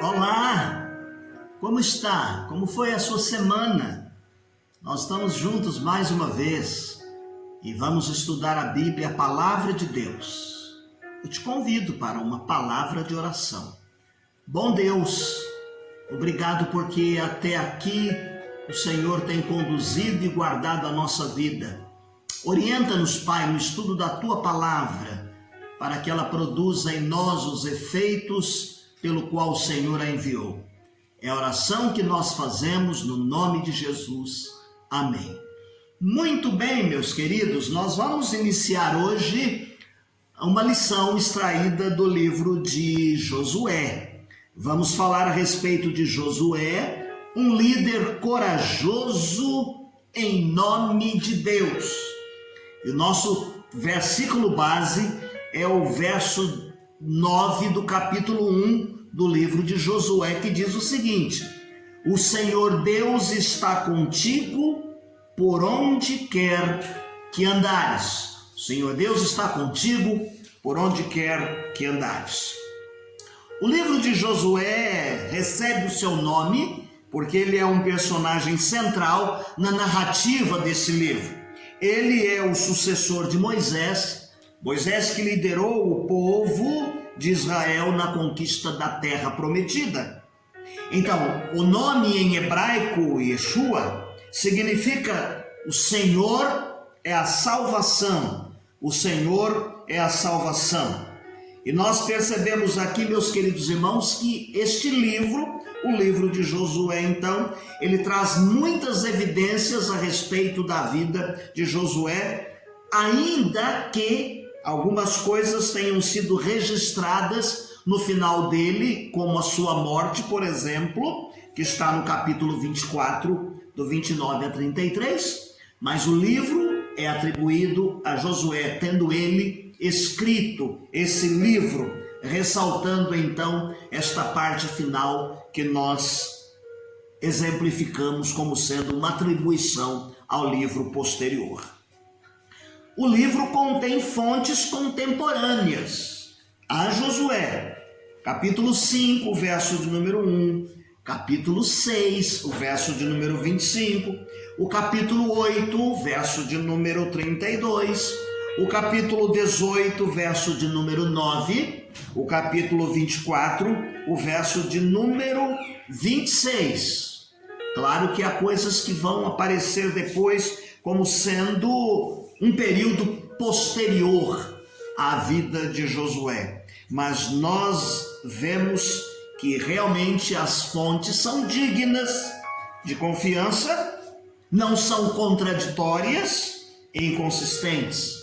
Olá, como está? Como foi a sua semana? Nós estamos juntos mais uma vez e vamos estudar a Bíblia, a Palavra de Deus. Eu te convido para uma palavra de oração. Bom Deus, obrigado porque até aqui o Senhor tem conduzido e guardado a nossa vida. Orienta-nos, Pai, no estudo da Tua Palavra, para que ela produza em nós os efeitos pelo qual o Senhor a enviou. É a oração que nós fazemos no nome de Jesus. Amém. Muito bem, meus queridos, nós vamos iniciar hoje uma lição extraída do livro de Josué. Vamos falar a respeito de Josué, um líder corajoso em nome de Deus. E o nosso versículo base é o verso 9 do capítulo 1 do livro de Josué, que diz o seguinte: o Senhor Deus está contigo por onde quer que andares. O Senhor Deus está contigo por onde quer que andares. O livro de Josué recebe o seu nome porque ele é um personagem central na narrativa desse livro. Ele é o sucessor de Moisés que liderou o povo de Israel na conquista da terra prometida. Então, o nome em hebraico, Yeshua, significa o Senhor é a salvação. O Senhor é a salvação. E nós percebemos aqui, meus queridos irmãos, que este livro, o livro de Josué, então, ele traz muitas evidências a respeito da vida de Josué, ainda que algumas coisas tenham sido registradas no final dele, como a sua morte, por exemplo, que está no capítulo 24, do 29 a 33, mas o livro é atribuído a Josué, tendo ele escrito esse livro, ressaltando então esta parte final que nós exemplificamos como sendo uma atribuição ao livro posterior. O livro contém fontes contemporâneas a Josué, capítulo 5, verso de número 1, capítulo 6, o verso de número 25, o capítulo 8, verso de número 32, o capítulo 18, verso de número 9, o capítulo 24, o verso de número 26. Claro que há coisas que vão aparecer depois como sendo um período posterior à vida de Josué, mas nós vemos que realmente as fontes são dignas de confiança, não são contraditórias e inconsistentes.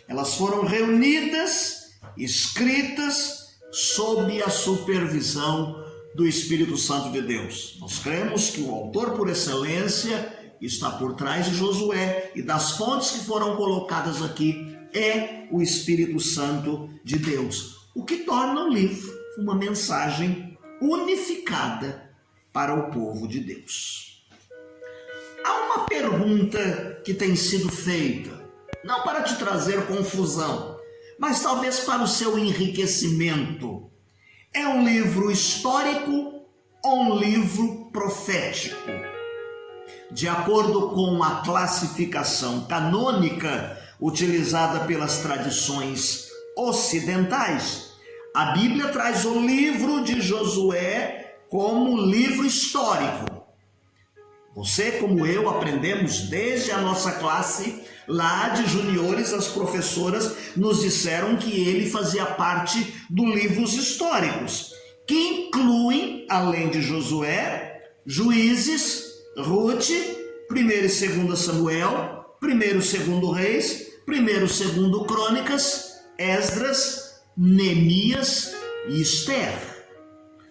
Elas foram reunidas, escritas sob a supervisão do Espírito Santo de Deus. Nós cremos que o autor por excelência está por trás de Josué, e das fontes que foram colocadas aqui é o Espírito Santo de Deus, o que torna o livro uma mensagem unificada para o povo de Deus. Há uma pergunta que tem sido feita, não para te trazer confusão, mas talvez para o seu enriquecimento. É um livro histórico ou um livro profético? De acordo com a classificação canônica utilizada pelas tradições ocidentais, a Bíblia traz o livro de Josué como livro histórico. Você, como eu, aprendemos desde a nossa classe lá de juniores, as professoras nos disseram que ele fazia parte dos livros históricos, que incluem, além de Josué, Juízes, Ruth, 1 e 2 Samuel, 1 e 2 Reis, 1 e 2 Crônicas, Esdras, Neemias e Esther.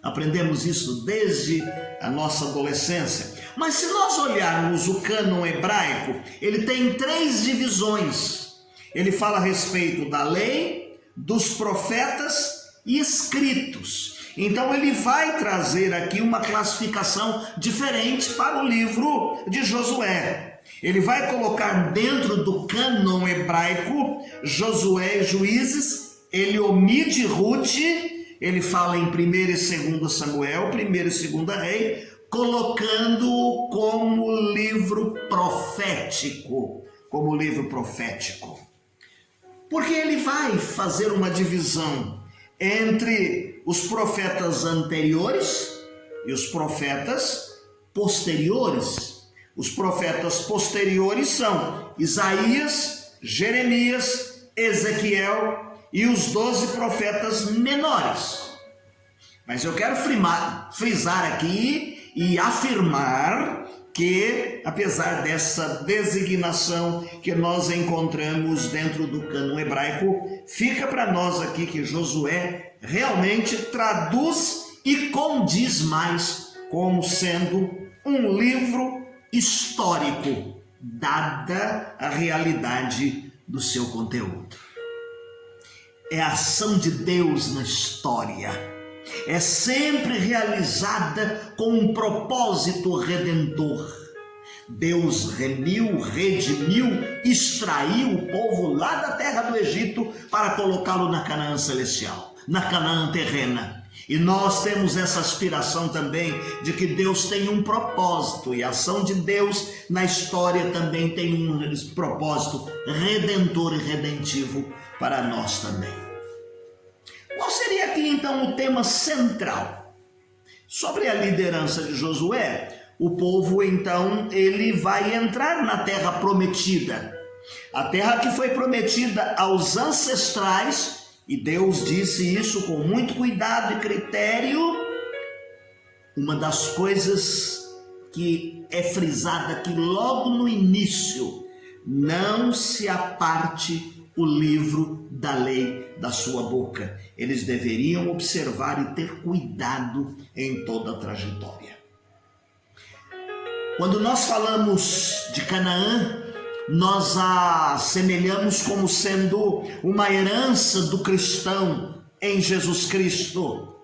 Aprendemos isso desde a nossa adolescência. Mas se nós olharmos o cânon hebraico, ele tem 3 divisões. Ele fala a respeito da lei, dos profetas e escritos. Então ele vai trazer aqui uma classificação diferente para o livro de Josué. Ele vai colocar dentro do cânon hebraico Josué e Juízes, ele omite Ruth ele fala em 1 e 2 Samuel, 1 e 2 Rei, colocando-o como livro profético, Porque ele vai fazer uma divisão entre os profetas anteriores e os profetas posteriores. Os profetas posteriores são Isaías, Jeremias, Ezequiel e os 12 profetas menores. Mas eu quero frisar aqui e afirmar que, apesar dessa designação que nós encontramos dentro do cânon hebraico, fica para nós aqui que Josué realmente traduz e condiz mais como sendo um livro histórico, dada a realidade do seu conteúdo. É a ação de Deus na história. É sempre realizada com um propósito redentor. Deus remiu, redimiu, extraiu o povo lá da terra do Egito para colocá-lo na Canaã celestial, na Canaã terrena. E nós temos essa aspiração também de que Deus tem um propósito, e a ação de Deus na história também tem um propósito redentor e redentivo para nós também. Qual seria aqui então o tema central? Sobre a liderança de Josué, o povo então ele vai entrar na terra prometida, a terra que foi prometida aos ancestrais, e Deus disse isso com muito cuidado e critério. Uma das coisas que é frisada aqui logo no início: não se aparte o livro da lei da sua boca. Eles deveriam observar e ter cuidado em toda a trajetória. Quando nós falamos de Canaã, nós a assemelhamos como sendo uma herança do cristão em Jesus Cristo.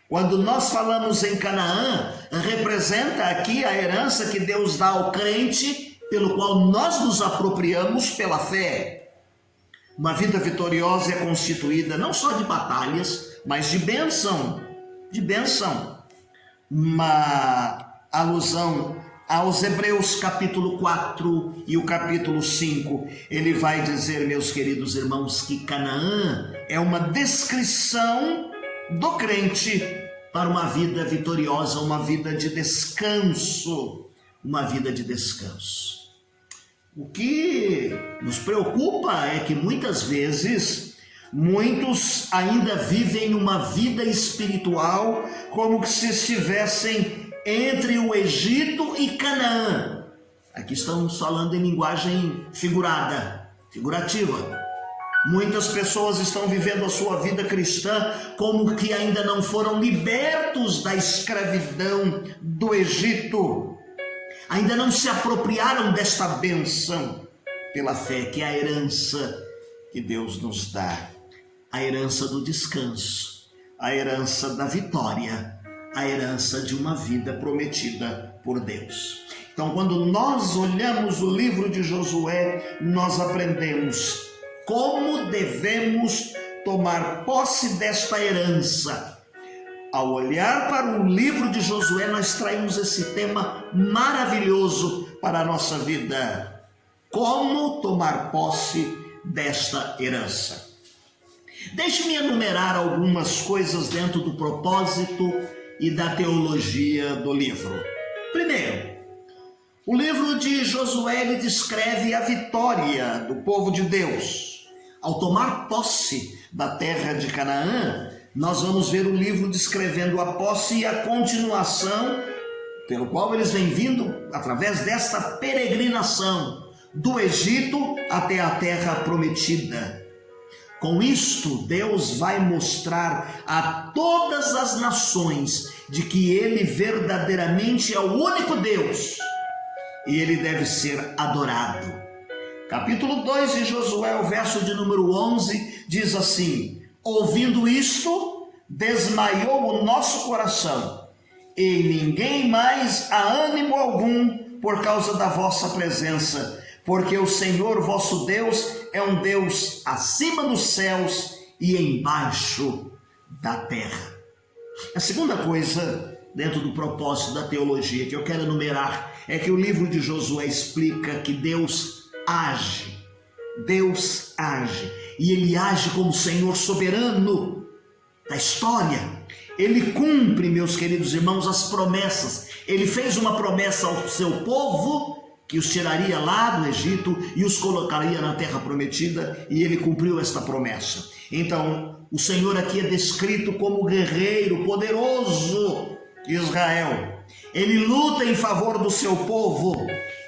Quando nós falamos em Canaã, representa aqui a herança que Deus dá ao crente, pelo qual nós nos apropriamos pela fé. Uma vida vitoriosa é constituída não só de batalhas, mas de bênção. Uma alusão aos Hebreus capítulo 4 e o capítulo 5, ele vai dizer, meus queridos irmãos, que Canaã é uma descrição do crente para uma vida vitoriosa, uma vida de descanso, O que nos preocupa é que muitas vezes muitos ainda vivem uma vida espiritual como se estivessem entre o Egito e Canaã. Aqui estamos falando em linguagem figurativa. Muitas pessoas estão vivendo a sua vida cristã como que ainda não foram libertos da escravidão do Egito. Ainda não se apropriaram desta bênção pela fé, que é a herança que Deus nos dá. A herança do descanso, a herança da vitória, a herança de uma vida prometida por Deus. Então, quando nós olhamos o livro de Josué, nós aprendemos como devemos tomar posse desta herança. Ao olhar para o livro de Josué, nós traímos esse tema maravilhoso para a nossa vida. Como tomar posse desta herança? Deixe-me enumerar algumas coisas dentro do propósito e da teologia do livro. Primeiro, o livro de Josué ele descreve a vitória do povo de Deus. Ao tomar posse da terra de Canaã, nós vamos ver o livro descrevendo a posse e a continuação, pelo qual eles vêm vindo através desta peregrinação do Egito até a terra prometida. Com isto, Deus vai mostrar a todas as nações de que Ele verdadeiramente é o único Deus e Ele deve ser adorado. Capítulo 2 de Josué, o verso de número 11, diz assim: ouvindo isto, desmaiou o nosso coração, e ninguém mais há ânimo algum por causa da vossa presença, porque o Senhor vosso Deus é um Deus acima dos céus e embaixo da terra. A segunda coisa, dentro do propósito da teologia, que eu quero enumerar, é que o livro de Josué explica que Deus age. Deus age. E Ele age como Senhor soberano da história. Ele cumpre, meus queridos irmãos, as promessas. Ele fez uma promessa ao seu povo, que os tiraria lá do Egito e os colocaria na terra prometida, e Ele cumpriu esta promessa. Então, o Senhor aqui é descrito como guerreiro poderoso de Israel. Ele luta em favor do seu povo.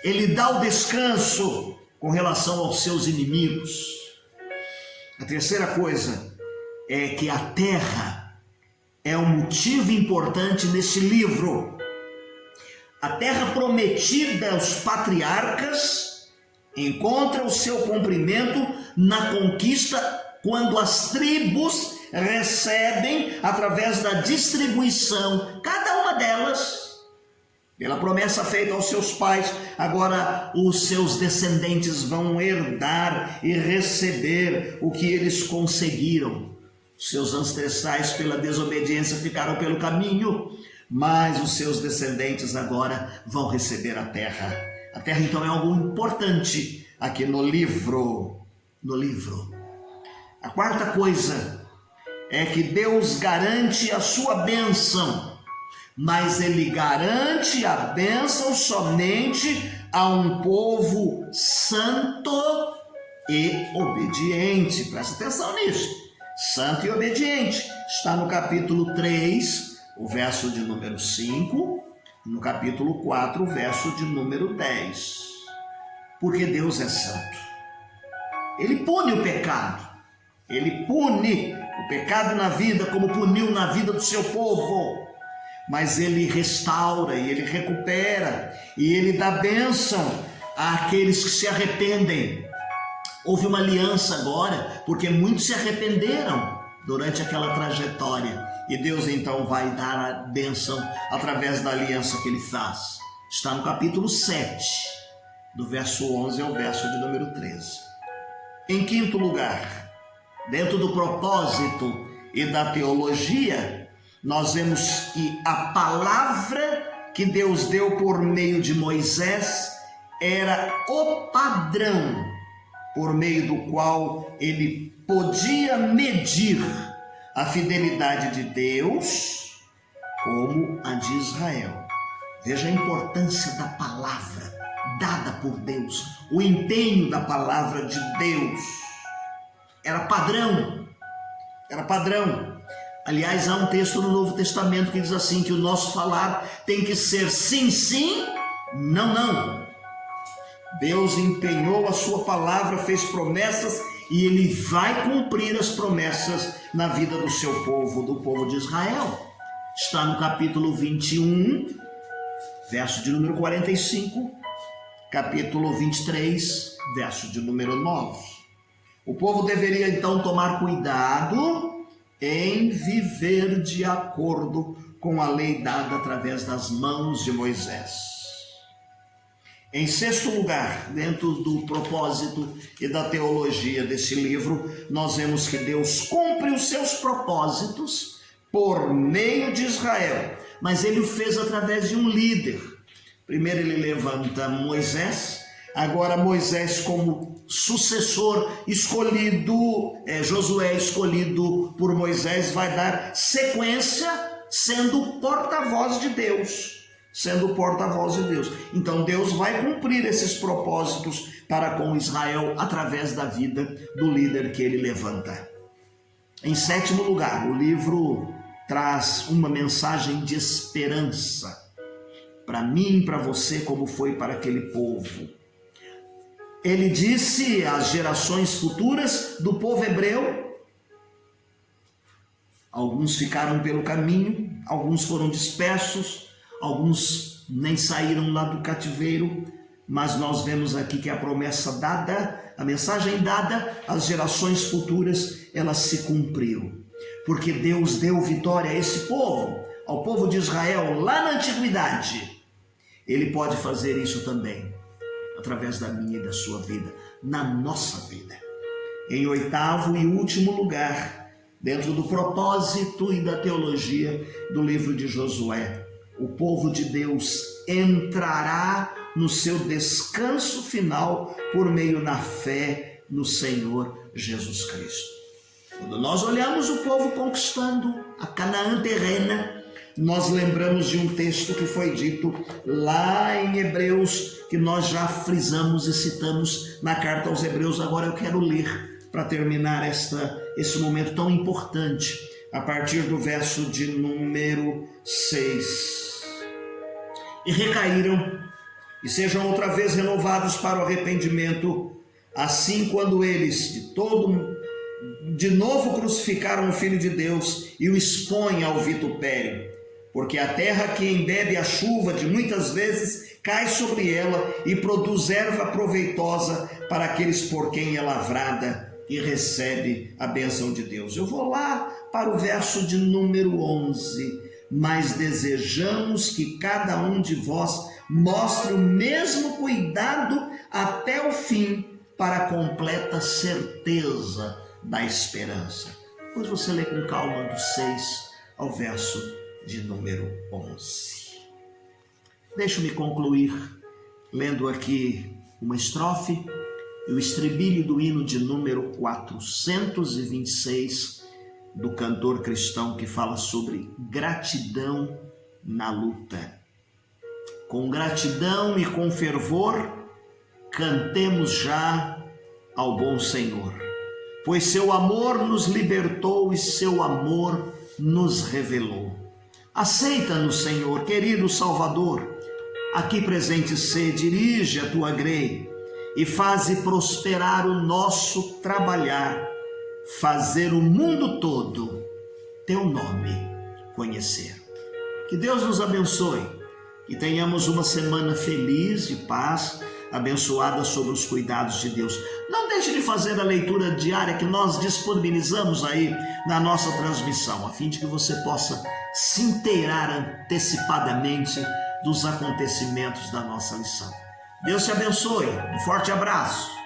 Ele dá o descanso com relação aos seus inimigos. A terceira coisa é que a terra é um motivo importante nesse livro. A terra prometida aos patriarcas encontra o seu cumprimento na conquista quando as tribos recebem, através da distribuição, cada uma delas, pela promessa feita aos seus pais, agora os seus descendentes vão herdar e receber o que eles conseguiram. Os seus ancestrais, pela desobediência, ficaram pelo caminho, mas os seus descendentes agora vão receber a terra. A terra, então, é algo importante aqui no livro. A quarta coisa é que Deus garante a sua bênção, mas Ele garante a bênção somente a um povo santo e obediente. Presta atenção nisso. Santo e obediente. Está no capítulo 3, o verso de número 5, no capítulo 4, o verso de número 10. Porque Deus é santo. Ele pune o pecado. Ele pune o pecado na vida, como puniu na vida do seu povo. Mas Ele restaura e Ele recupera e Ele dá bênção àqueles que se arrependem. Houve uma aliança agora, porque muitos se arrependeram durante aquela trajetória. E Deus então vai dar a bênção através da aliança que Ele faz. Está no capítulo 7, do verso 11 ao verso de número 13. Em quinto lugar, dentro do propósito e da teologia, nós vemos que a palavra que Deus deu por meio de Moisés era o padrão por meio do qual ele podia medir a fidelidade de Deus como a de Israel. Veja a importância da palavra dada por Deus, o empenho da palavra de Deus. Era padrão. Aliás, há um texto no Novo Testamento que diz assim, que o nosso falar tem que ser sim, sim, não, não. Deus empenhou a sua palavra, fez promessas e Ele vai cumprir as promessas na vida do seu povo, do povo de Israel. Está no capítulo 21, verso de número 45, capítulo 23, verso de número 9. O povo deveria então tomar cuidado em viver de acordo com a lei dada através das mãos de Moisés. Em sexto lugar, dentro do propósito e da teologia desse livro, nós vemos que Deus cumpre os seus propósitos por meio de Israel, mas Ele o fez através de um líder. Primeiro Ele levanta Moisés, agora Moisés como sucessor escolhido, Josué escolhido por Moisés, vai dar sequência sendo porta-voz de Deus. Então Deus vai cumprir esses propósitos para com Israel através da vida do líder que ele levanta. Em sétimo lugar, o livro traz uma mensagem de esperança para mim e para você, como foi para aquele povo. Ele disse às gerações futuras do povo hebreu, alguns ficaram pelo caminho, alguns foram dispersos, alguns nem saíram lá do cativeiro, mas nós vemos aqui que a promessa dada, a mensagem dada às gerações futuras, ela se cumpriu. Porque Deus deu vitória a esse povo, ao povo de Israel, lá na antiguidade. Ele pode fazer isso também, através da minha e da sua vida, na nossa vida. Em oitavo e último lugar, dentro do propósito e da teologia do livro de Josué, o povo de Deus entrará no seu descanso final por meio da fé no Senhor Jesus Cristo. Quando nós olhamos o povo conquistando a Canaã terrena, nós lembramos de um texto que foi dito lá em Hebreus, que nós já frisamos e citamos na carta aos Hebreus. Agora eu quero ler para terminar esse momento tão importante, a partir do verso de número 6. E recaíram, e sejam outra vez renovados para o arrependimento, assim quando eles de novo crucificaram o Filho de Deus e o expõem ao vitupério. Porque a terra que embebe a chuva de muitas vezes cai sobre ela e produz erva proveitosa para aqueles por quem é lavrada e recebe a bênção de Deus. Eu vou lá para o verso de número 11. Mas desejamos que cada um de vós mostre o mesmo cuidado até o fim, para a completa certeza da esperança. Depois você lê com calma do 6 ao verso de número 11. Deixe-me concluir lendo aqui uma estrofe e o estribilho do hino de número 426 do cantor cristão, que fala sobre gratidão na luta. Com gratidão e com fervor, cantemos já ao bom Senhor, pois seu amor nos libertou e seu amor nos revelou. Aceita-nos, Senhor, querido Salvador, aqui presente dirige a tua grei e faze prosperar o nosso trabalhar, fazer o mundo todo teu nome conhecer. Que Deus nos abençoe, que tenhamos uma semana feliz, de paz, abençoada sobre os cuidados de Deus. Não deixe de fazer a leitura diária que nós disponibilizamos aí na nossa transmissão, a fim de que você possa se inteirar antecipadamente dos acontecimentos da nossa lição. Deus te abençoe, um forte abraço.